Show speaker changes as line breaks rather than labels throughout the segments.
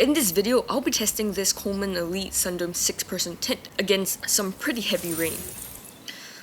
In this video, I'll be testing this Coleman Elite Sundome 6-person tent against some pretty heavy rain.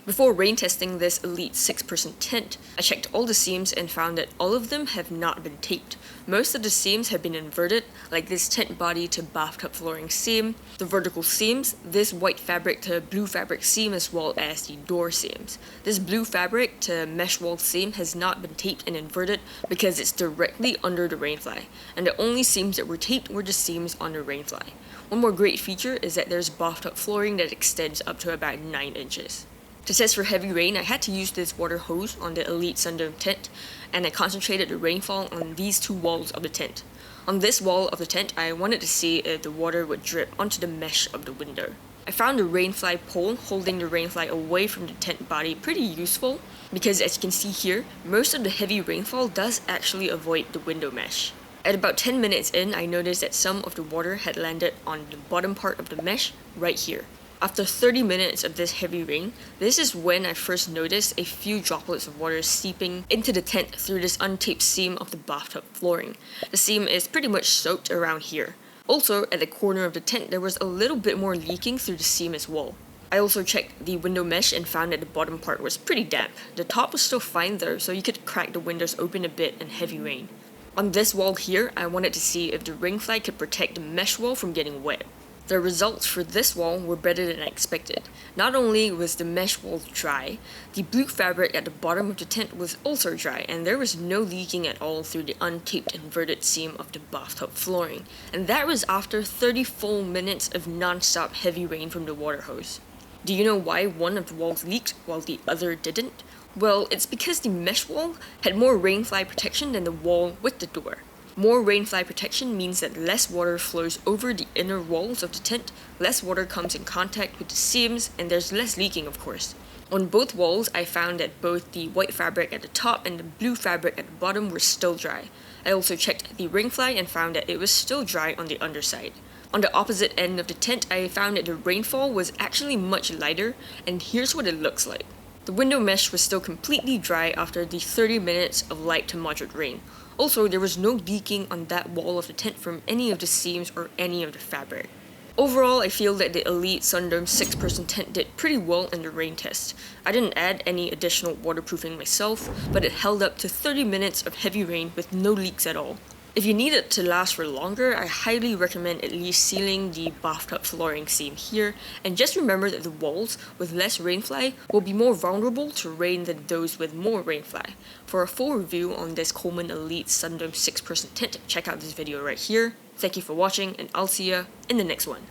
Before rain testing this Elite 6-person tent, I checked all the seams and found that all of them have not been taped. Most of the seams have been inverted, like this tent body to bathtub flooring seam, the vertical seams, this white fabric to blue fabric seam, as well as the door seams. This blue fabric to mesh wall seam has not been taped and inverted because it's directly under the rainfly, and the only seams that were taped were the seams on the rainfly. One more great feature is that there's bathtub flooring that extends up to about 9 inches. To test for heavy rain, I had to use this water hose on the Elite Sundome tent, and I concentrated the rainfall on these two walls of the tent. On this wall of the tent, I wanted to see if the water would drip onto the mesh of the window. I found the rainfly pole holding the rainfly away from the tent body pretty useful, because as you can see here, most of the heavy rainfall does actually avoid the window mesh. At about 10 minutes in, I noticed that some of the water had landed on the bottom part of the mesh right here. After 30 minutes of this heavy rain, this is when I first noticed a few droplets of water seeping into the tent through this untaped seam of the bathtub flooring. The seam is pretty much soaked around here. Also, at the corner of the tent, there was a little bit more leaking through the seam as well. I also checked the window mesh and found that the bottom part was pretty damp. The top was still fine though, so you could crack the windows open a bit in heavy rain. On this wall here, I wanted to see if the rainfly could protect the mesh wall from getting wet. The results for this wall were better than I expected. Not only was the mesh wall dry, the blue fabric at the bottom of the tent was also dry, and there was no leaking at all through the untaped inverted seam of the bathtub flooring. And that was after 30 full minutes of non-stop heavy rain from the water hose. Do you know why one of the walls leaked while the other didn't? Well, it's because the mesh wall had more rainfly protection than the wall with the door. More rainfly protection means that less water flows over the inner walls of the tent, less water comes in contact with the seams, and there's less leaking, of course. On both walls, I found that both the white fabric at the top and the blue fabric at the bottom were still dry. I also checked the rainfly and found that it was still dry on the underside. On the opposite end of the tent, I found that the rainfall was actually much lighter, and here's what it looks like. The window mesh was still completely dry after the 30 minutes of light to moderate rain. Also, there was no leaking on that wall of the tent from any of the seams or any of the fabric. Overall, I feel that the Elite Sundome 6-person tent did pretty well in the rain test. I didn't add any additional waterproofing myself, but it held up to 30 minutes of heavy rain with no leaks at all. If you need it to last for longer, I highly recommend at least sealing the bathtub flooring seam here, and just remember that the walls with less rainfly will be more vulnerable to rain than those with more rainfly. For a full review on this Coleman Elite Sundome 6-person tent, check out this video right here. Thank you for watching, and I'll see ya in the next one.